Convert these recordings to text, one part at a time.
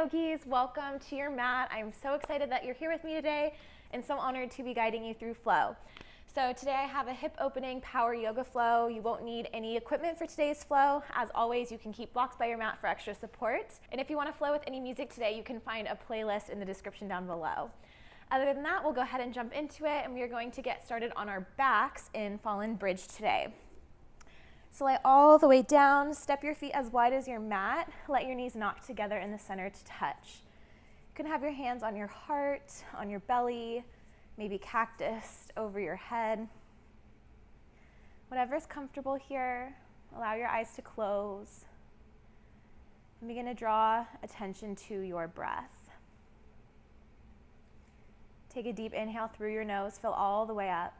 yogis, welcome to your mat. I'm so excited that you're here with me today and so honored to be guiding you through flow. So today I have a hip opening power yoga flow. You won't need any equipment for today's flow. As always, you can keep blocks by your mat for extra support. And if you want to flow with any music today, you can find a playlist in the description down below. Other than that, we'll go ahead and jump into it, and we are going to get started on our backs in Fallen Bridge today. So lay all the way down, step your feet as wide as your mat, let your knees knock together in the center to touch. You can have your hands on your heart, on your belly, maybe cactus over your head. Whatever is comfortable here, allow your eyes to close and begin to draw attention to your breath. Take a deep inhale through your nose, fill all the way up.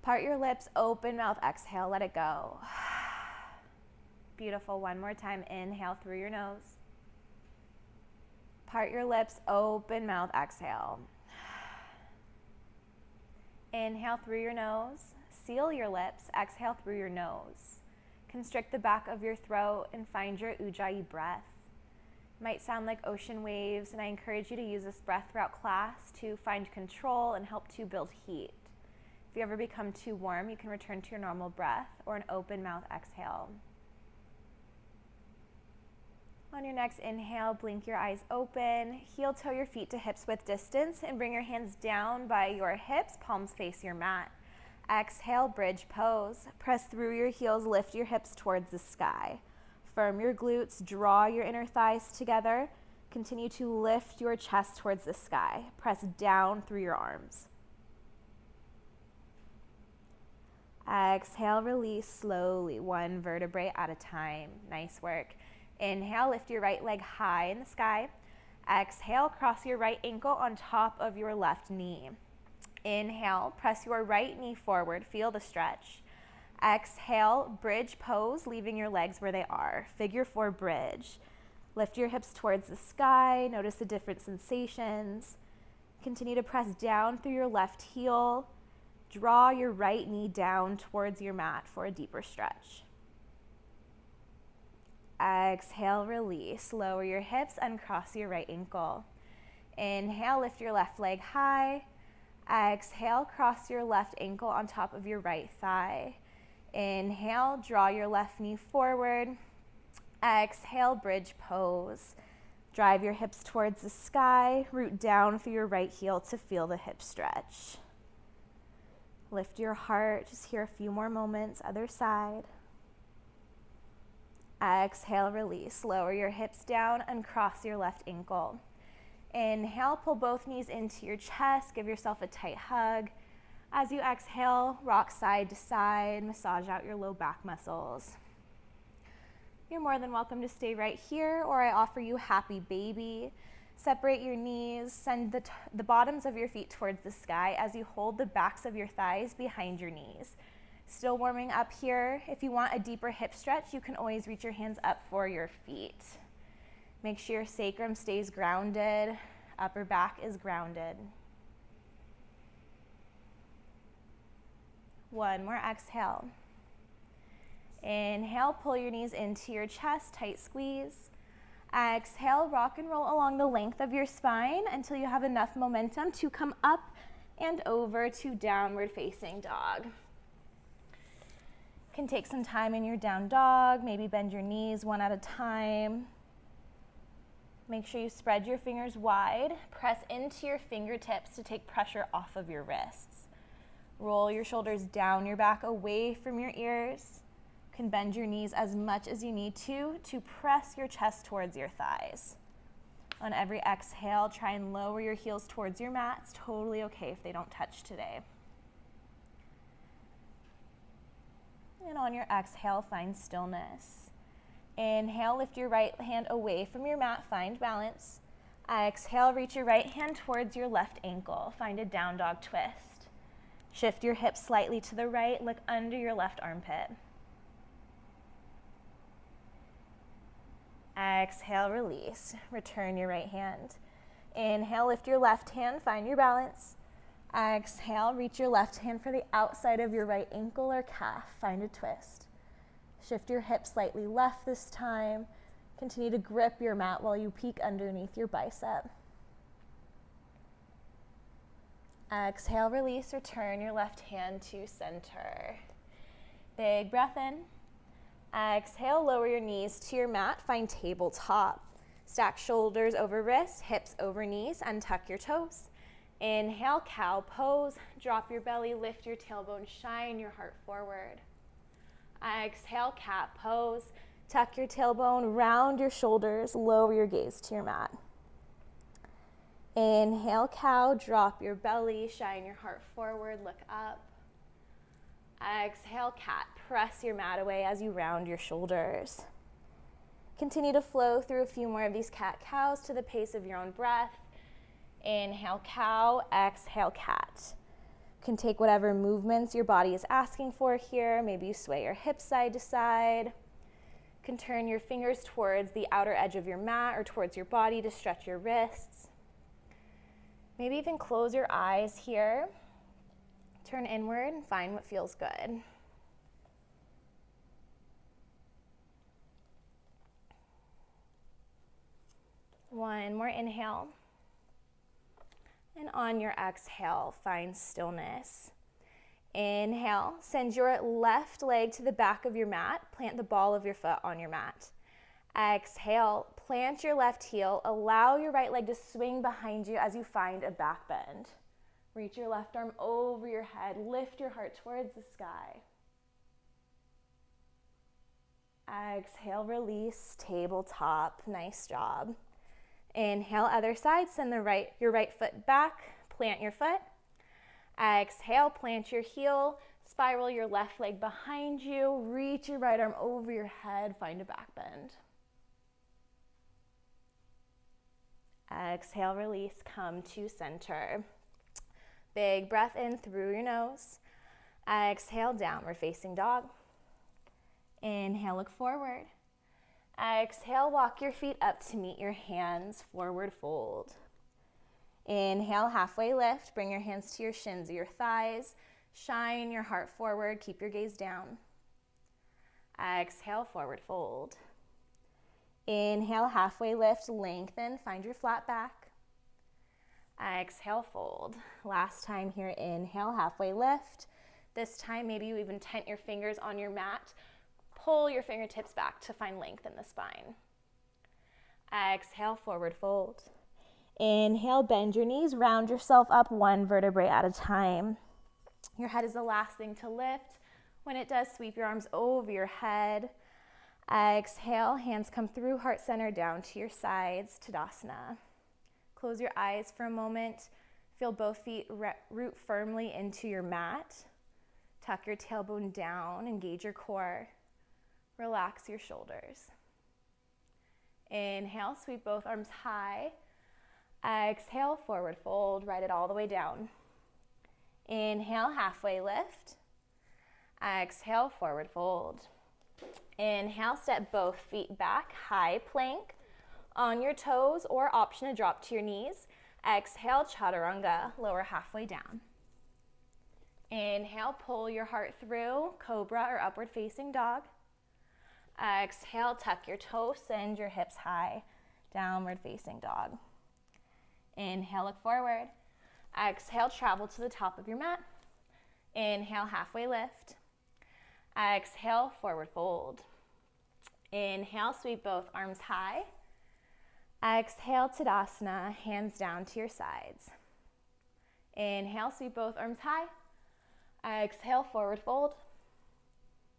Part your lips, open mouth, exhale, let it go. Beautiful, one more time, inhale through your nose. Part your lips, open mouth, exhale. Inhale through your nose, seal your lips, exhale through your nose. Constrict the back of your throat and find your Ujjayi breath. It might sound like ocean waves, and I encourage you to use this breath throughout class to find control and help to build heat. If you ever become too warm, you can return to your normal breath or an open mouth exhale. On your next inhale, blink your eyes open, heel toe your feet to hips width distance, and bring your hands down by your hips, palms face your mat. Exhale, bridge pose. Press through your heels, lift your hips towards the sky. Firm your glutes, draw your inner thighs together. Continue to lift your chest towards the sky. Press down through your arms. Exhale, release slowly, one vertebrae at a time. Nice work. Inhale, lift your right leg high in the sky. Exhale, cross your right ankle on top of your left knee. Inhale, press your right knee forward, feel the stretch. Exhale, bridge pose, leaving your legs where they are. Figure 4 bridge. Lift your hips towards the sky, notice the different sensations. Continue to press down through your left heel. Draw your right knee down towards your mat for a deeper stretch. Exhale, release. Lower your hips, uncross your right ankle. Inhale, lift your left leg high. Exhale, cross your left ankle on top of your right thigh. Inhale, draw your left knee forward. Exhale, bridge pose. Drive your hips towards the sky. Root down through your right heel to feel the hip stretch. Lift your heart, just here a few more moments, other side. Exhale, release. Lower your hips down, uncross your left ankle. Inhale, pull both knees into your chest, give yourself a tight hug. As you exhale, rock side to side, massage out your low back muscles. You're more than welcome to stay right here, or I offer you happy baby. Separate your knees, send the bottoms of your feet towards the sky as you hold the backs of your thighs behind your knees. Still warming up here. If you want a deeper hip stretch, you can always reach your hands up for your feet. Make sure your sacrum stays grounded, upper back is grounded. One more exhale. Inhale, pull your knees into your chest, tight squeeze. Exhale, rock and roll along the length of your spine until you have enough momentum to come up and over to downward facing dog. You can take some time in your down dog, maybe bend your knees one at a time. Make sure you spread your fingers wide. Press into your fingertips to take pressure off of your wrists. Roll your shoulders down your back, away from your ears. You can bend your knees as much as you need to press your chest towards your thighs. On every exhale, try and lower your heels towards your mat. It's totally okay if they don't touch today. And on your exhale, find stillness. Inhale, lift your right hand away from your mat, find balance. Exhale, reach your right hand towards your left ankle. Find a down dog twist. Shift your hips slightly to the right, look under your left armpit. Exhale, release. Return your right hand. Inhale, lift your left hand, find your balance. Exhale, reach your left hand for the outside of your right ankle or calf. Find a twist. Shift your hips slightly left this time. Continue to grip your mat while you peek underneath your bicep. Exhale, release, return your left hand to center. Big breath in. Exhale, lower your knees to your mat, find tabletop. Stack shoulders over wrists, hips over knees, and tuck your toes. Inhale, cow pose, drop your belly, lift your tailbone, shine your heart forward. Exhale, cat pose, tuck your tailbone, round your shoulders, lower your gaze to your mat. Inhale, cow, drop your belly, shine your heart forward, look up. Exhale, cat, press your mat away as you round your shoulders. Continue to flow through a few more of these cat-cows to the pace of your own breath. Inhale, cow, exhale, cat. You can take whatever movements your body is asking for here. Maybe you sway your hips side to side. You can turn your fingers towards the outer edge of your mat or towards your body to stretch your wrists. Maybe even close your eyes here. Turn inward and find what feels good. One more inhale. And on your exhale, find stillness. Inhale, send your left leg to the back of your mat. Plant the ball of your foot on your mat. Exhale, plant your left heel. Allow your right leg to swing behind you as you find a back bend. Reach your left arm over your head. Lift your heart towards the sky. Exhale, release, tabletop. Nice job. Inhale, other side. Send your right foot back. Plant your foot. Exhale, plant your heel. Spiral your left leg behind you. Reach your right arm over your head. Find a back bend. Exhale, release, come to center. Big breath in through your nose. Exhale, downward facing dog. Inhale, look forward. Exhale, walk your feet up to meet your hands, forward fold. Inhale, halfway lift. Bring your hands to your shins or your thighs. Shine your heart forward. Keep your gaze down. Exhale, forward fold. Inhale, halfway lift, lengthen, find your flat back. Exhale, fold. Last time here, inhale, halfway lift. This time, maybe you even tent your fingers on your mat. Pull your fingertips back to find length in the spine. Exhale, forward fold. Inhale, bend your knees, round yourself up one vertebrae at a time. Your head is the last thing to lift. When it does, sweep your arms over your head. Exhale, hands come through heart center down to your sides, Tadasana. Close your eyes for a moment. Feel both feet root firmly into your mat. Tuck your tailbone down, engage your core. Relax your shoulders. Inhale, sweep both arms high. Exhale, forward fold, write it all the way down. Inhale, halfway lift. Exhale, forward fold. Inhale, step both feet back, high plank on your toes, or option to drop to your knees. Exhale, chaturanga, lower halfway down. Inhale, pull your heart through, cobra or upward facing dog. Exhale, tuck your toes, send your hips high, downward facing dog. Inhale, look forward. Exhale, travel to the top of your mat. Inhale, halfway lift. Exhale, forward fold. Inhale, sweep both arms high. Exhale, Tadasana, hands down to your sides. Inhale, sweep both arms high. Exhale, forward fold.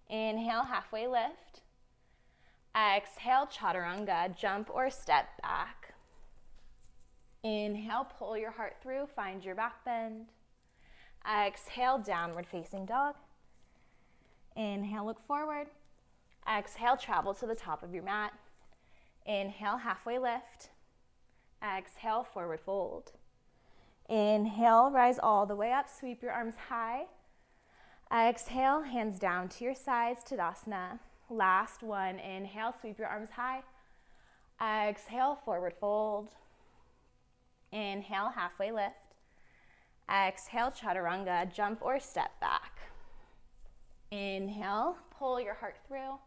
Inhale, halfway lift. Exhale, chaturanga, jump or step back. Inhale, pull your heart through, find your back bend. Exhale, downward facing dog. Inhale, look forward. Exhale, travel to the top of your mat. Inhale, halfway lift. Exhale, forward fold. Inhale, rise all the way up, sweep your arms high. Exhale, hands down to your sides, Tadasana. Last one, inhale, sweep your arms high. Exhale, forward fold. Inhale, halfway lift. Exhale, chaturanga, jump or step back. Inhale, pull your heart through.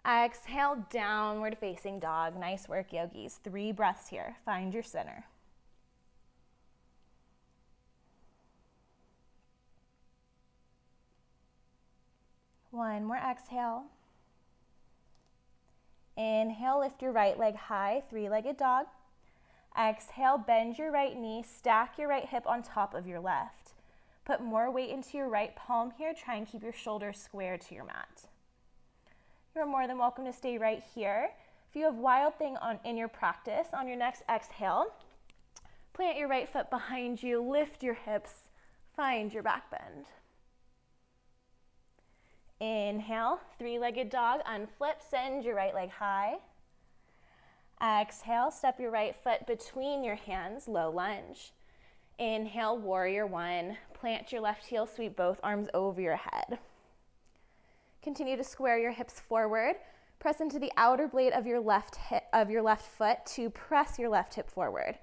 Exhale, downward facing dog. Nice work, yogis. 3 breaths here. Find your center. One more exhale. Inhale, lift your right leg high, 3-legged dog. Exhale, bend your right knee, stack your right hip on top of your left. Put more weight into your right palm here. Try and keep your shoulders square to your mat. You're more than welcome to stay right here. If you have wild thing in your practice, on your next exhale, plant your right foot behind you, lift your hips, find your back bend. Inhale, 3-legged dog, unflip, send your right leg high. Exhale, step your right foot between your hands, low lunge. Inhale, warrior 1. Plant your left heel, sweep both arms over your head. Continue to square your hips forward. Press into the outer blade of your left foot to press your left hip forward.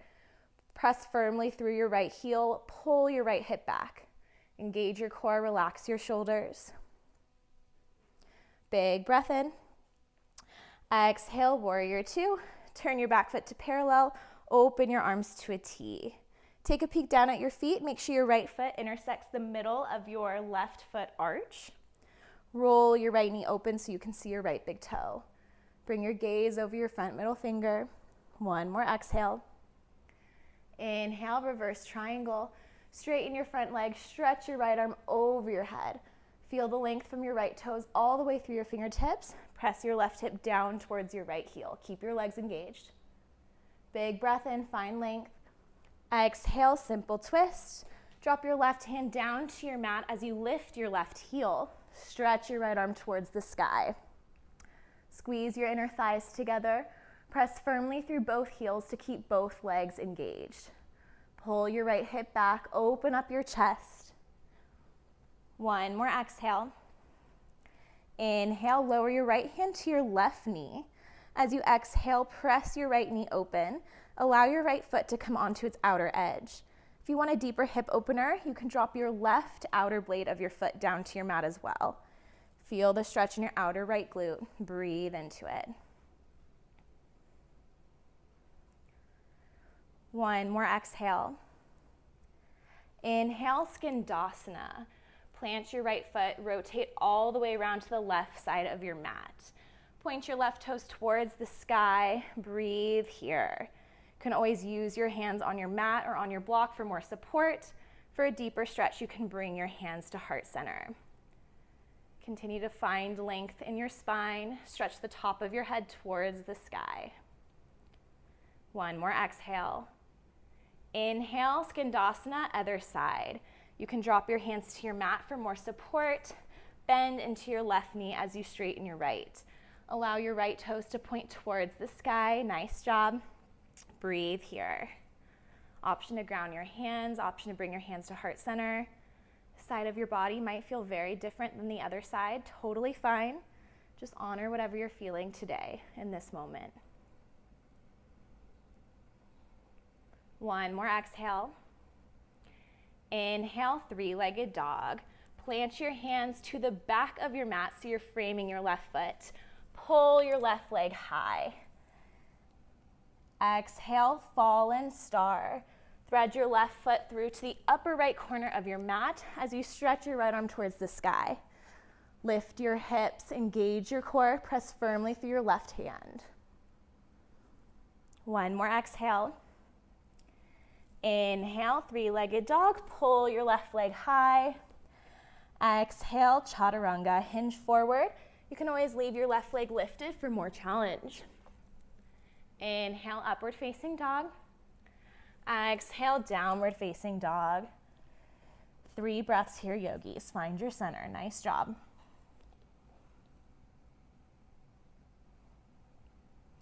Press firmly through your right heel, pull your right hip back. Engage your core, relax your shoulders. Big breath in. Exhale, warrior 2. Turn your back foot to parallel. Open your arms to a T. Take a peek down at your feet. Make sure your right foot intersects the middle of your left foot arch. Roll your right knee open so you can see your right big toe. Bring your gaze over your front middle finger. 1 more exhale. Inhale, reverse triangle. Straighten your front leg. Stretch your right arm over your head. Feel the length from your right toes all the way through your fingertips. Press your left hip down towards your right heel. Keep your legs engaged. Big breath in, find length. Exhale, simple twist. Drop your left hand down to your mat as you lift your left heel. Stretch your right arm towards the sky. Squeeze your inner thighs together. Press firmly through both heels to keep both legs engaged. Pull your right hip back, open up your chest. 1 more exhale. Inhale, lower your right hand to your left knee. As you exhale, press your right knee open. Allow your right foot to come onto its outer edge. If you want a deeper hip opener, you can drop your left outer blade of your foot down to your mat as well. Feel the stretch in your outer right glute. Breathe into it. 1 more exhale. Inhale, Skandasana. Plant your right foot, rotate all the way around to the left side of your mat. Point your left toes towards the sky. Breathe here. You can always use your hands on your mat or on your block for more support. For a deeper stretch, you can bring your hands to heart center. Continue to find length in your spine. Stretch the top of your head towards the sky. 1 more exhale. Inhale, Skandasana, other side. You can drop your hands to your mat for more support. Bend into your left knee as you straighten your right. Allow your right toes to point towards the sky. Nice job. Breathe here. Option to ground your hands, option to bring your hands to heart center. Side of your body might feel very different than the other side. Totally fine. Just honor whatever you're feeling today in this moment. 1 more exhale. Inhale, 3-legged dog. Plant your hands to the back of your mat so you're framing your left foot. Pull your left leg high. Exhale, fallen star. Thread your left foot through to the upper right corner of your mat as you stretch your right arm towards the sky. Lift your hips, engage your core, press firmly through your left hand. 1 more exhale. Inhale, 3-legged dog. Pull your left leg high. Exhale, chaturanga. Hinge forward. You can always leave your left leg lifted for more challenge. Inhale, upward facing dog. Exhale, downward facing dog. 3 breaths here, yogis. Find your center. Nice job.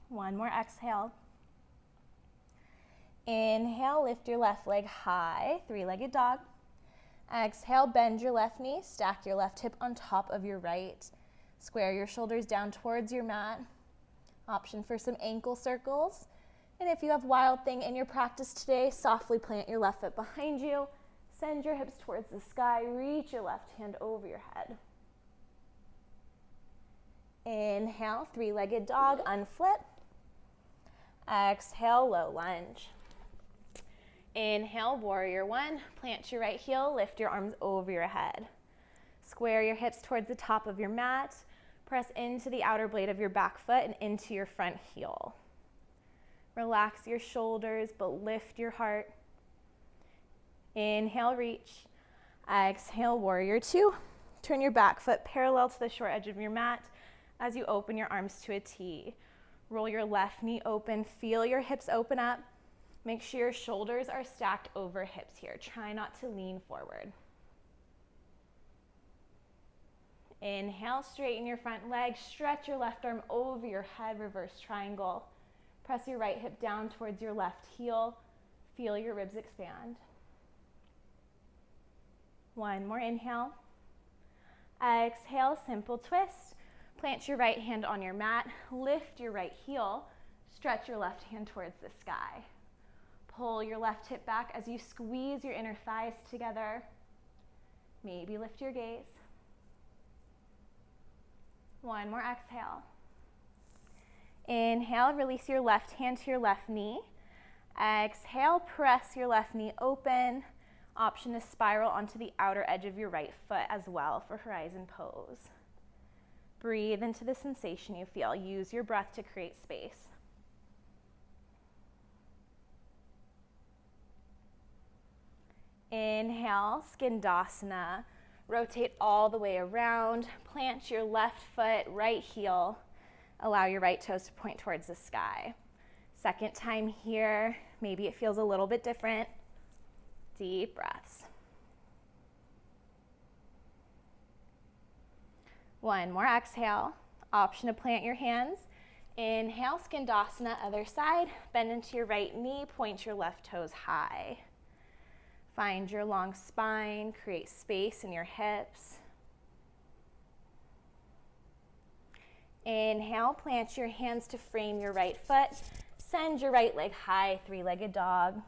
1 more exhale. Inhale, lift your left leg high, 3-legged dog. Exhale, bend your left knee, stack your left hip on top of your right. Square your shoulders down towards your mat. Option for some ankle circles. And if you have wild thing in your practice today, softly plant your left foot behind you. Send your hips towards the sky. Reach your left hand over your head. Inhale, three-legged dog, unflip. Exhale, low lunge. Inhale, warrior one. Plant your right heel, lift your arms over your head. Square your hips towards the top of your mat. Press into the outer blade of your back foot and into your front heel. Relax your shoulders, but lift your heart. Inhale, reach. Exhale, warrior two. Turn your back foot parallel to the short edge of your mat as you open your arms to a T. Roll your left knee open. Feel your hips open up. Make sure your shoulders are stacked over hips here. Try not to lean forward. Inhale, straighten your front leg. Stretch your left arm over your head, reverse triangle. Press your right hip down towards your left heel. Feel your ribs expand. One more inhale. Exhale, simple twist. Plant your right hand on your mat. Lift your right heel. Stretch your left hand towards the sky. Pull your left hip back as you squeeze your inner thighs together. Maybe lift your gaze. One more exhale. Inhale, release your left hand to your left knee. Exhale, press your left knee open. Option to spiral onto the outer edge of your right foot as well for horizon pose. Breathe into the sensation you feel. Use your breath to create space. Inhale, Skandasana. Rotate all the way around. Plant your left foot, right heel. Allow your right toes to point towards the sky. Second time here, maybe it feels a little bit different. Deep breaths. One more exhale. Option to plant your hands. Inhale, Skandasana, other side. Bend into your right knee, point your left toes high. Find your long spine, create space in your hips. Inhale, plant your hands to frame your right foot. Send your right leg high, three-legged dog.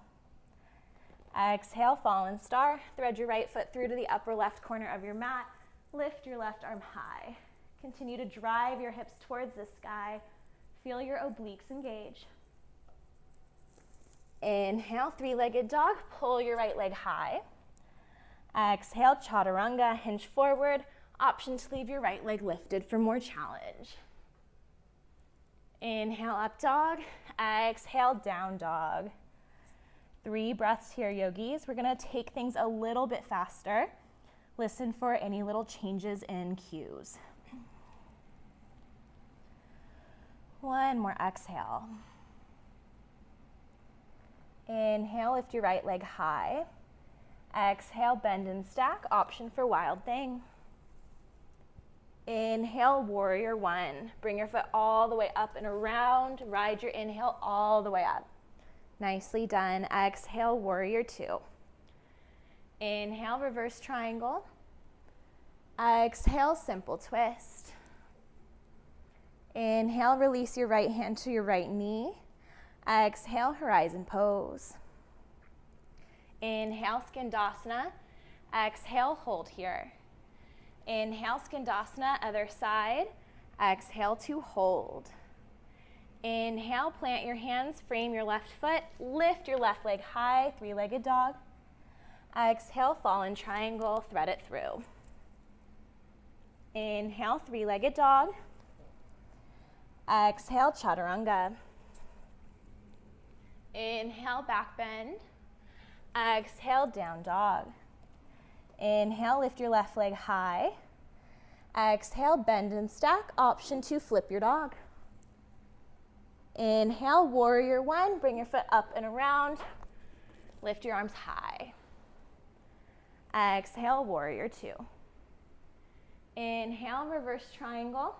Exhale, fallen star. Thread your right foot through to the upper left corner of your mat. Lift your left arm high. Continue to drive your hips towards the sky. Feel your obliques engage. Inhale, three-legged dog. Pull your right leg high. Exhale, chaturanga, hinge forward. Option to leave your right leg lifted for more challenge. Inhale, up dog. Exhale, down dog. 3 breaths here, yogis. We're gonna take things a little bit faster. Listen for any little changes in cues. One more exhale. Inhale, lift your right leg high. Exhale, bend and stack. Option for wild thing. Inhale, warrior one. Bring your foot all the way up and around. Ride your inhale all the way up. Nicely done. Exhale, warrior two. Inhale, reverse triangle. Exhale, simple twist. Inhale, release your right hand to your right knee. Exhale, horizon pose. Inhale, Skandasana. Exhale, hold here. Inhale, Skandasana, other side. Exhale to hold. Inhale, plant your hands, frame your left foot, lift your left leg high, three-legged dog. Exhale, fallen triangle, thread it through. Inhale, three-legged dog. Exhale, chaturanga. Inhale, back bend. Exhale, down dog. Inhale, lift your left leg high. Exhale, bend and stack. Option to flip your dog. Inhale, warrior one. Bring your foot up and around. Lift your arms high. Exhale, warrior two. Inhale, reverse triangle.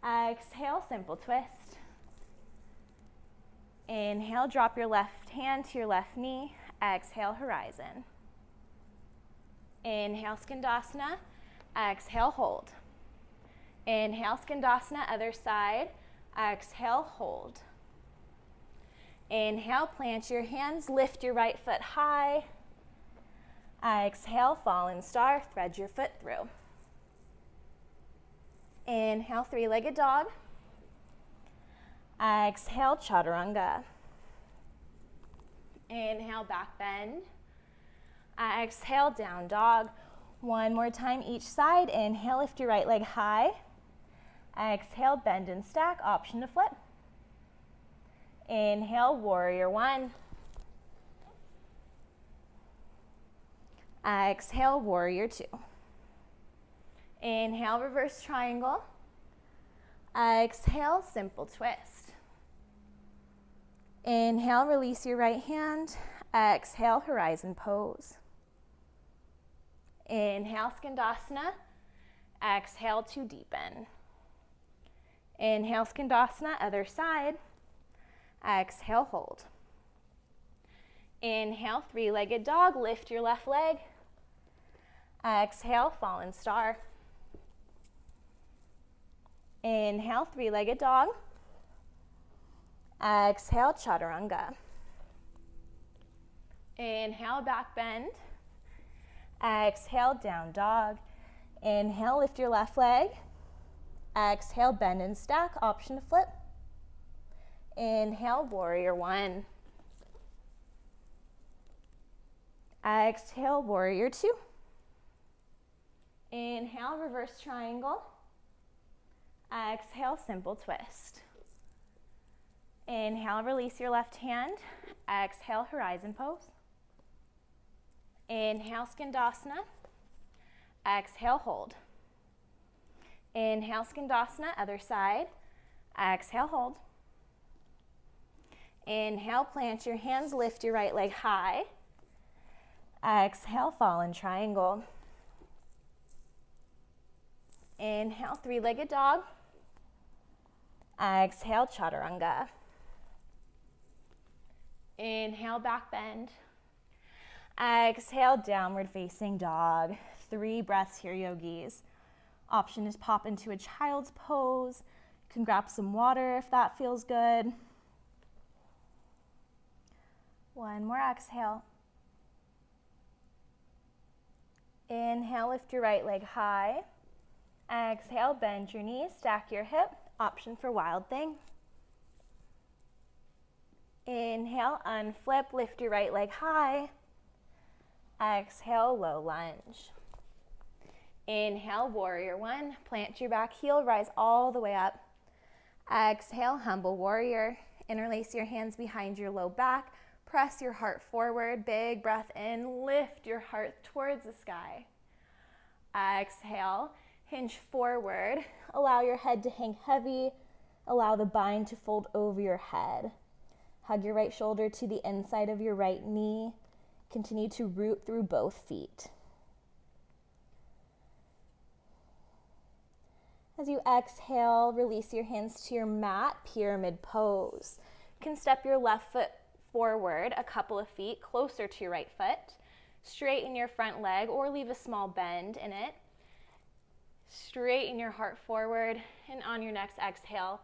Exhale, simple twist. Inhale, drop your left hand to your left knee. Exhale, horizon. Inhale, Skandasana. Exhale, hold. Inhale, Skandasana, other side. Exhale, hold. Inhale, plant your hands, lift your right foot high. Exhale, fallen star, thread your foot through. Inhale, three-legged dog. Exhale, chaturanga. Inhale, back bend. Exhale, down dog. One more time each side. Inhale, lift your right leg high. Exhale, bend and stack, option to flip. Inhale, warrior one. Exhale, warrior two. Inhale, reverse triangle. Exhale, simple twist. Inhale, release your right hand. Exhale, horizon pose. Inhale, skandasana. Exhale to deepen. Inhale, skandasana, other side. Exhale, hold. Inhale, three-legged dog, lift your left leg. Exhale, fallen star. Inhale, three-legged dog. Exhale, chaturanga. Inhale, back bend. Exhale, down dog. Inhale, lift your left leg. Exhale, bend and stack, option to flip. Inhale, warrior one. Exhale, warrior two. Inhale, reverse triangle. Exhale, simple twist. Inhale, release your left hand. Exhale, horizon pose. Inhale, skandasana. Exhale, hold. Inhale, skandasana, other side. Exhale, hold. Inhale, plant your hands, lift your right leg high. Exhale, fallen triangle. Inhale, three-legged dog. Exhale, chaturanga. Inhale, back bend. Exhale, downward facing dog. 3 breaths here, yogis. Option is pop into a child's pose. You can grab some water if that feels good. One more exhale. Inhale, lift your right leg high. Exhale, bend your knees, stack your hip. Option for wild thing. Inhale, unflip, lift your right leg high. Exhale, low lunge. Inhale, warrior one. Plant your back heel, rise all the way up. Exhale, humble warrior. Interlace your hands behind your low back. Press your heart forward. Big breath in. Lift your heart towards the sky. Exhale, hinge forward. Allow your head to hang heavy. Allow the bind to fold over your head. Hug your right shoulder to the inside of your right knee. Continue to root through both feet. As you exhale, release your hands to your mat, pyramid pose. You can step your left foot forward a couple of feet closer to your right foot. Straighten your front leg or leave a small bend in it. Straighten your heart forward, and on your next exhale,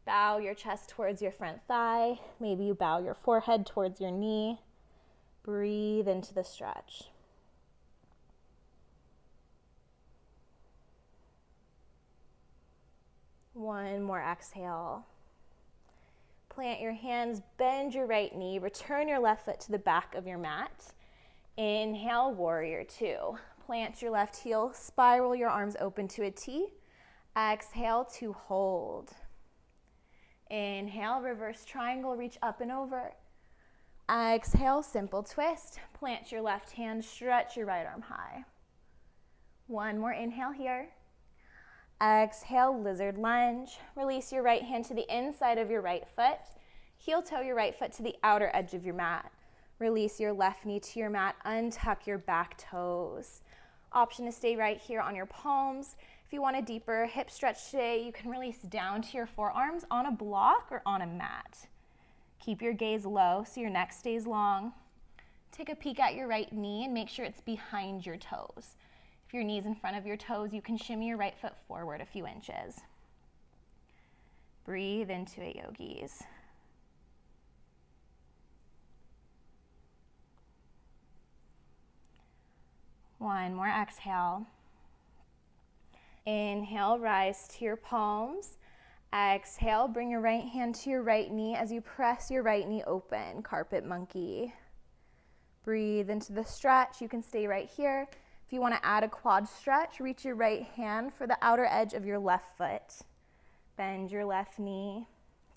bow your chest towards your front thigh. Maybe you bow your forehead towards your knee. Breathe into the stretch. One more exhale. Plant your hands, bend your right knee, return your left foot to the back of your mat. Inhale, warrior two. Plant your left heel, spiral your arms open to a T. Exhale to hold. Inhale, reverse triangle, reach up and over. Exhale, simple twist. Plant your left hand, stretch your right arm high. One more inhale here. Exhale, lizard lunge. Release your right hand to the inside of your right foot. Heel toe your right foot to the outer edge of your mat. Release your left knee to your mat. Untuck your back toes. Option to stay right here on your palms. If you want a deeper hip stretch today, you can release down to your forearms on a block or on a mat. Keep your gaze low so your neck stays long. Take a peek at your right knee and make sure it's behind your toes. If your knee's in front of your toes, you can shimmy your right foot forward a few inches. Breathe into it, yogis. One more exhale. Inhale, rise to your palms. Exhale, bring your right hand to your right knee as you press your right knee open, carpet monkey. Breathe into the stretch. You can stay right here. If you want to add a quad stretch, reach your right hand for the outer edge of your left foot. Bend your left knee.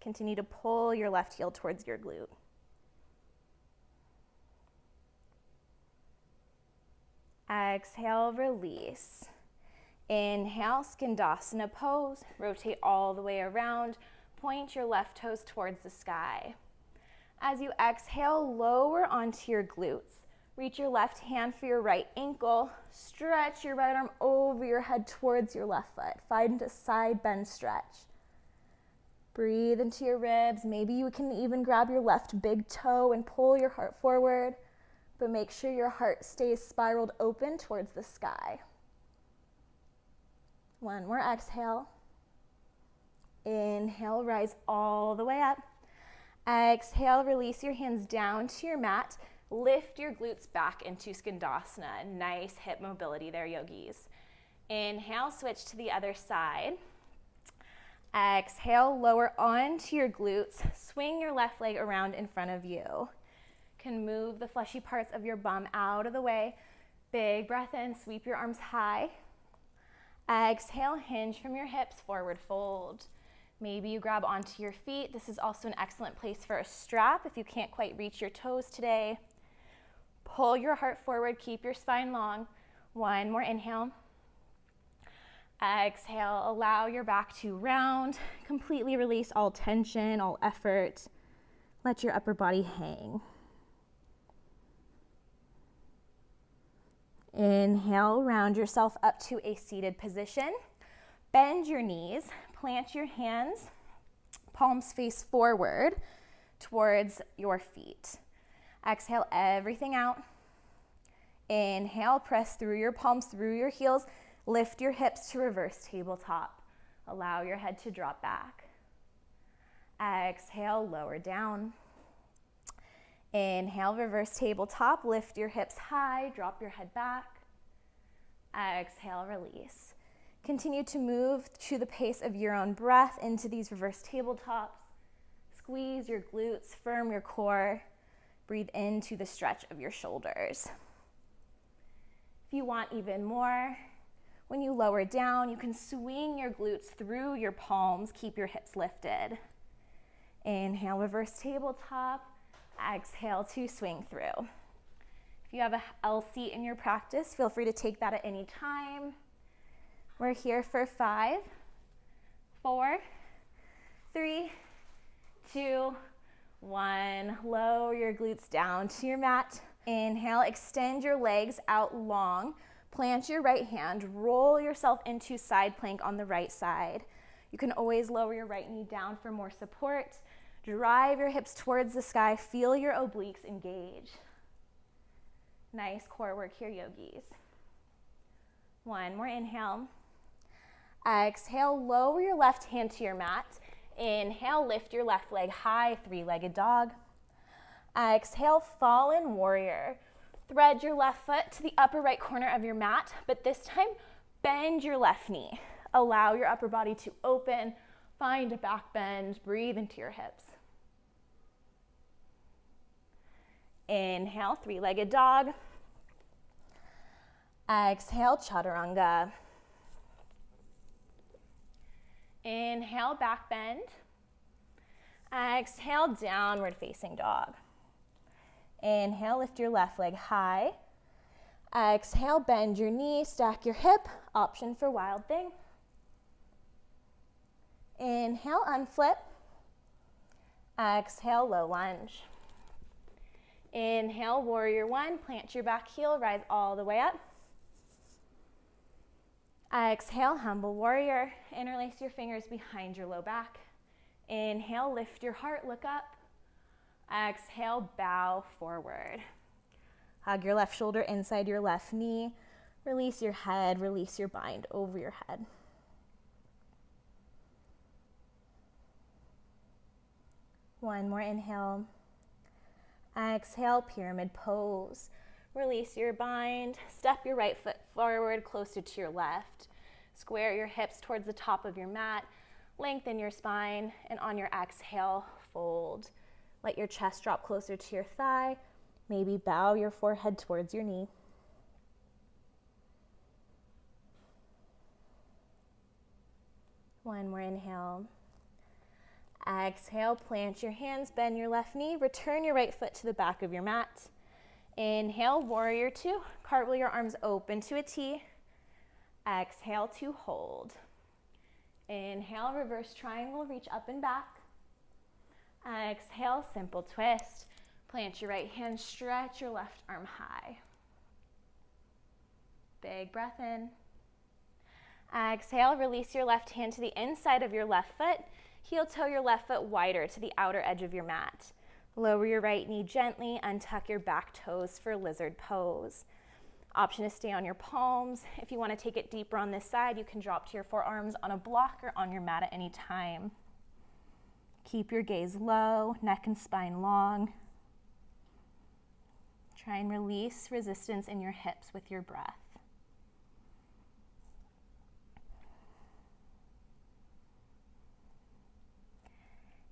Continue to pull your left heel towards your glute. Exhale, release. Inhale, skandasana pose. Rotate all the way around. Point your left toes towards the sky. As you exhale, lower onto your glutes. Reach your left hand for your right ankle. Stretch your right arm over your head towards your left foot. Find a side bend stretch. Breathe into your ribs. Maybe you can even grab your left big toe and pull your heart forward, but make sure your heart stays spiraled open towards the sky. One more exhale. Inhale, rise all the way up. Exhale, release your hands down to your mat. Lift your glutes back into skandasana. Nice hip mobility there, yogis. Inhale, switch to the other side. Exhale, lower onto your glutes. Swing your left leg around in front of you. Can move the fleshy parts of your bum out of the way. Big breath in, sweep your arms high. Exhale, hinge from your hips, forward fold. Maybe you grab onto your feet. This is also an excellent place for a strap if you can't quite reach your toes today. Pull your heart forward, keep your spine long. One more inhale. Exhale, allow your back to round. Completely release all tension, all effort. Let your upper body hang. Inhale, round yourself up to a seated position. Bend your knees, plant your hands, palms face forward towards your feet. Exhale everything out. Inhale, press through your palms, through your heels. Lift your hips to reverse tabletop. Allow your head to drop back. Exhale, lower down. Inhale, reverse tabletop. Lift your hips high, drop your head back. Exhale, release. Continue to move to the pace of your own breath into these reverse tabletops. Squeeze your glutes, firm your core. Breathe into the stretch of your shoulders. If you want even more, when you lower down, you can swing your glutes through your palms. Keep your hips lifted. Inhale, reverse tabletop. Exhale to swing through. If you have a L seat in your practice, feel free to take that at any time. We're here for 5, 4, 3, 2, 1. Lower your glutes down to your mat. Inhale, extend your legs out long. Plant your right hand, roll yourself into side plank on the right side. You can always lower your right knee down for more support. Drive your hips towards the sky. Feel your obliques engage. Nice core work here, yogis. One more inhale. Exhale, lower your left hand to your mat. Inhale, lift your left leg high, three-legged dog. Exhale, fallen warrior. Thread your left foot to the upper right corner of your mat, but this time, bend your left knee. Allow your upper body to open. Find a back bend. Breathe into your hips. Inhale, three-legged dog. Exhale, chaturanga. Inhale, back bend. Exhale, downward facing dog. Inhale, lift your left leg high. Exhale, bend your knee, stack your hip. Option for wild thing. Inhale, unflip. Exhale, low lunge. Inhale, warrior one. Plant your back heel, rise all the way up. Exhale, humble warrior. Interlace your fingers behind your low back. Inhale, lift your heart, look up. Exhale, bow forward. Hug your left shoulder inside your left knee. Release your head, release your bind over your head. One more inhale. Exhale, pyramid pose. Release your bind. Step your right foot forward, closer to your left. Square your hips towards the top of your mat, lengthen your spine, and on your exhale, fold. Let your chest drop closer to your thigh. Maybe bow your forehead towards your knee. One more inhale. Exhale, plant your hands, bend your left knee, return your right foot to the back of your mat. Inhale, warrior two, cartwheel your arms open to a T. Exhale to hold. Inhale, reverse triangle, reach up and back. Exhale, simple twist. Plant your right hand, stretch your left arm high. Big breath in. Exhale, release your left hand to the inside of your left foot. Heel toe your left foot wider to the outer edge of your mat. Lower your right knee gently, untuck your back toes for lizard pose. Option to stay on your palms. If you want to take it deeper on this side, you can drop to your forearms on a block or on your mat at any time. Keep your gaze low, neck and spine long. Try and release resistance in your hips with your breath.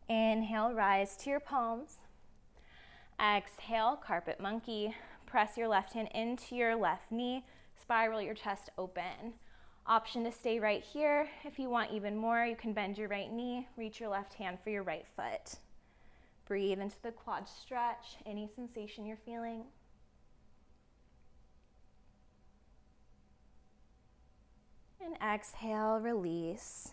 Inhale, rise to your palms. Exhale, carpet monkey. Press your left hand into your left knee. Spiral your chest open. Option to stay right here. If you want even more, you can bend your right knee, reach your left hand for your right foot. Breathe into the quad stretch, any sensation you're feeling. And exhale, release.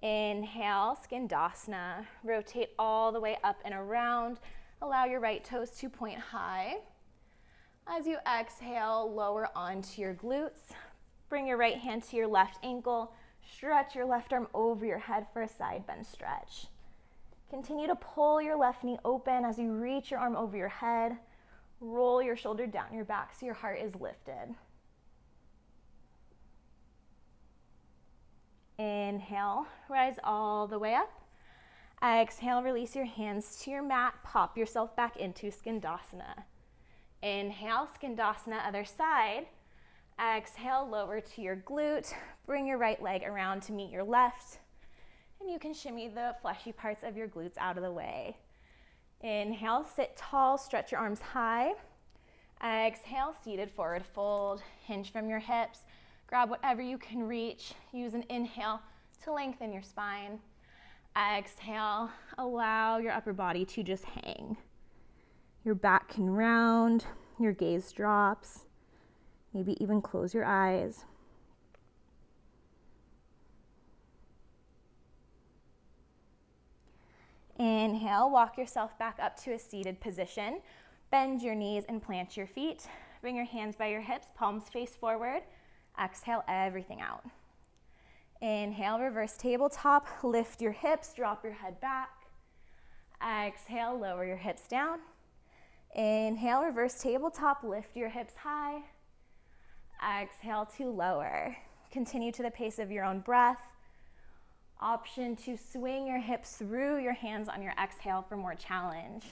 Inhale, skandasana. Rotate all the way up and around. Allow your right toes to point high. As you exhale, lower onto your glutes. Bring your right hand to your left ankle. Stretch your left arm over your head for a side bend stretch. Continue to pull your left knee open as you reach your arm over your head. Roll your shoulder down your back so your heart is lifted. Inhale, rise all the way up. Exhale, release your hands to your mat. Pop yourself back into skandasana. Inhale, skandasana, other side. Exhale, lower to your glute. Bring your right leg around to meet your left. And you can shimmy the fleshy parts of your glutes out of the way. Inhale, sit tall, stretch your arms high. Exhale, seated forward fold. Hinge from your hips. Grab whatever you can reach. Use an inhale to lengthen your spine. Exhale, allow your upper body to just hang. Your back can round, your gaze drops. Maybe even close your eyes. Inhale, walk yourself back up to a seated position. Bend your knees and plant your feet. Bring your hands by your hips, palms face forward. Exhale, everything out. Inhale, reverse tabletop. Lift your hips, drop your head back. Exhale, lower your hips down. Inhale, reverse tabletop. Lift your hips high. Exhale to lower. Continue to the pace of your own breath. Option to swing your hips through your hands on your exhale for more challenge.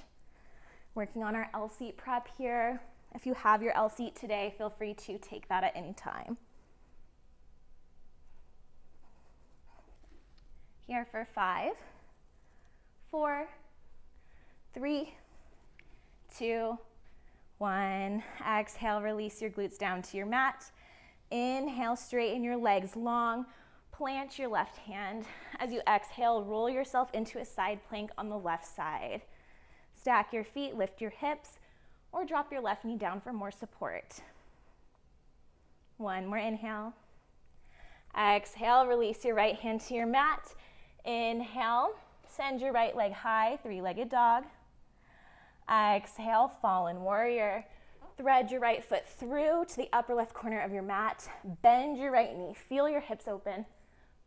Working on our L-seat prep here. If you have your L-seat today, feel free to take that at any time. Here for 5, 4, 3, 2, 1. Exhale, release your glutes down to your mat. Inhale, straighten your legs long. Plant your left hand. As you exhale, roll yourself into a side plank on the left side. Stack your feet, lift your hips, or drop your left knee down for more support. One more inhale. Exhale, release your right hand to your mat. Inhale, send your right leg high, three-legged dog. Exhale, fallen warrior. Thread your right foot through to the upper left corner of your mat. Bend your right knee, feel your hips open.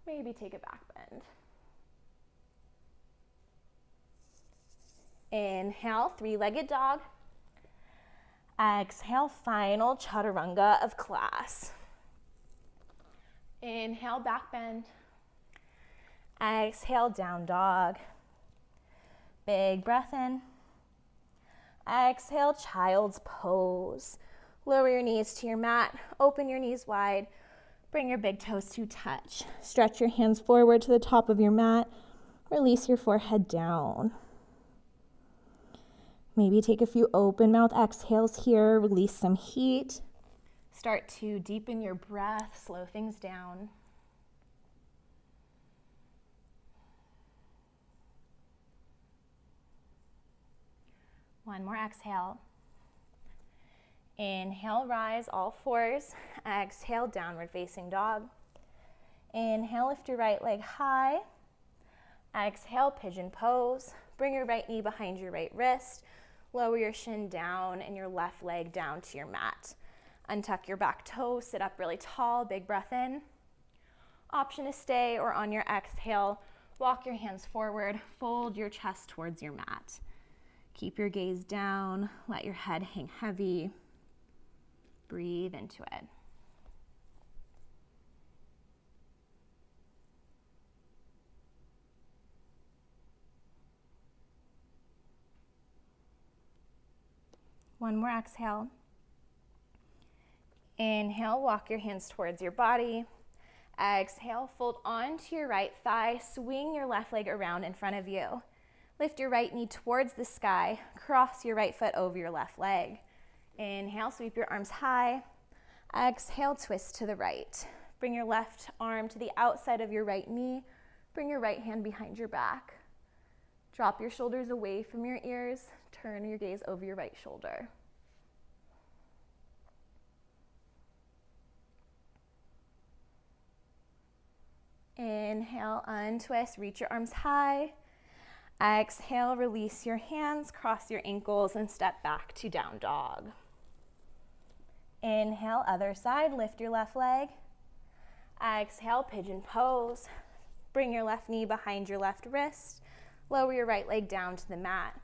Maybe take a back bend. Inhale, three-legged dog. Exhale, final chaturanga of class. Inhale, back bend. Exhale, down dog. Big breath in. Exhale, child's pose. Lower your knees to your mat. Open your knees wide. Bring your big toes to touch. Stretch your hands forward to the top of your mat. Release your forehead down. Maybe take a few open mouth exhales here. Release some heat. Start to deepen your breath. Slow things down. One more exhale. Inhale, rise, all fours. Exhale, downward facing dog. Inhale, lift your right leg high. Exhale, pigeon pose. Bring your right knee behind your right wrist. Lower your shin down and your left leg down to your mat. Untuck your back toe, sit up really tall, big breath in. Option to stay, or on your exhale, walk your hands forward, fold your chest towards your mat. Keep your gaze down, let your head hang heavy. Breathe into it. One more exhale. Inhale, walk your hands towards your body. Exhale, fold onto your right thigh, swing your left leg around in front of you. Lift your right knee towards the sky, cross your right foot over your left leg. Inhale, sweep your arms high. Exhale, twist to the right. Bring your left arm to the outside of your right knee. Bring your right hand behind your back. Drop your shoulders away from your ears. Turn your gaze over your right shoulder. Inhale, untwist, reach your arms high. Exhale, release your hands, cross your ankles, and step back to down dog. Inhale, other side, lift your left leg. Exhale, pigeon pose. Bring your left knee behind your left wrist. Lower your right leg down to the mat.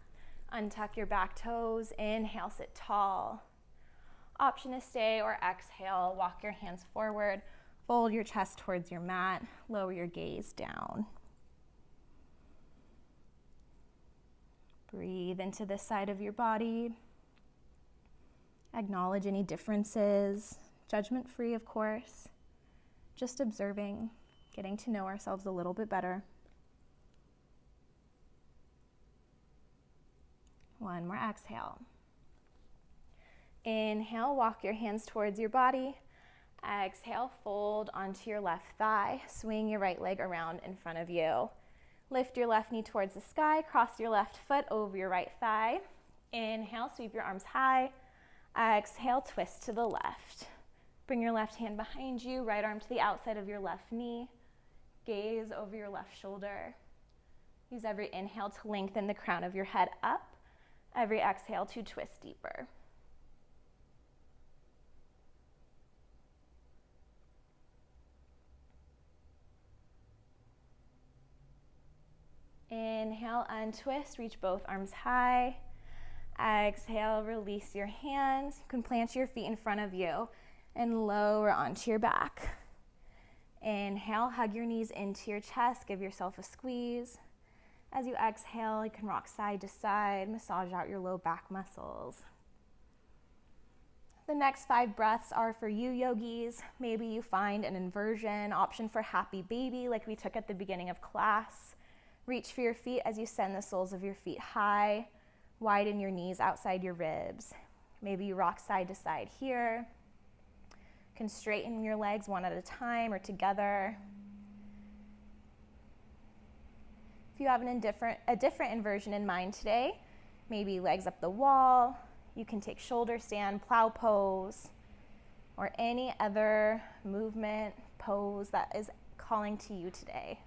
Untuck your back toes. Inhale, sit tall. Option to stay or exhale, walk your hands forward. Fold your chest towards your mat. Lower your gaze down. Breathe into this side of your body. Acknowledge any differences, judgment-free, of course. Just observing, getting to know ourselves a little bit better. One more exhale. Inhale, walk your hands towards your body. Exhale, fold onto your left thigh. Swing your right leg around in front of you. Lift your left knee towards the sky. Cross your left foot over your right thigh. Inhale, sweep your arms high. Exhale, twist to the left. Bring your left hand behind you, right arm to the outside of your left knee. Gaze over your left shoulder. Use every inhale to lengthen the crown of your head up. Every exhale to twist deeper. Inhale, untwist, reach both arms high. Exhale, release your hands. You can plant your feet in front of you and lower onto your back. Inhale, hug your knees into your chest, give yourself a squeeze. As you exhale, you can rock side to side, massage out your low back muscles. The next 5 breaths are for you yogis. Maybe you find an inversion option for happy baby like we took at the beginning of class. Reach for your feet as you send the soles of your feet high. Widen your knees outside your ribs. Maybe you rock side to side here. You can straighten your legs one at a time or together. If you have a different inversion in mind today, maybe legs up the wall, you can take shoulder stand, plow pose, or any other movement pose that is calling to you today.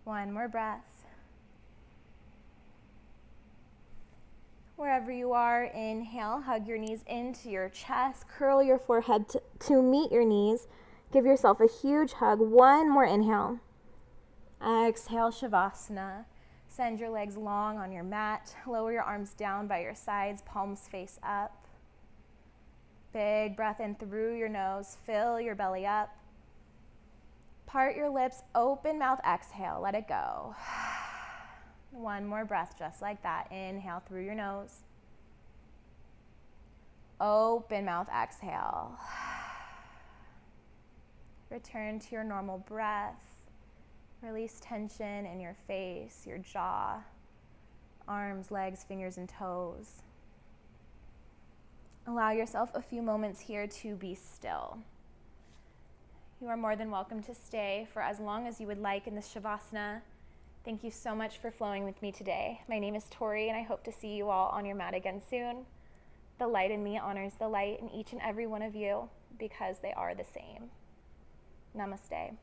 One more breath. Wherever you are, inhale, hug your knees into your chest, curl your forehead to meet your knees. Give yourself a huge hug. One more inhale. Exhale, shavasana. Send your legs long on your mat. Lower your arms down by your sides, palms face up. Big breath in through your nose. Fill your belly up. Part your lips, open mouth, exhale, let it go. One more breath just like that. Inhale through your nose. Open mouth exhale. Return to your normal breath. Release tension in your face, your jaw, arms, legs, fingers, and toes. Allow yourself a few moments here to be still. You are more than welcome to stay for as long as you would like in this shavasana. Thank you so much for flowing with me today. My name is Tori, and I hope to see you all on your mat again soon. The light in me honors the light in each and every one of you because they are the same. Namaste.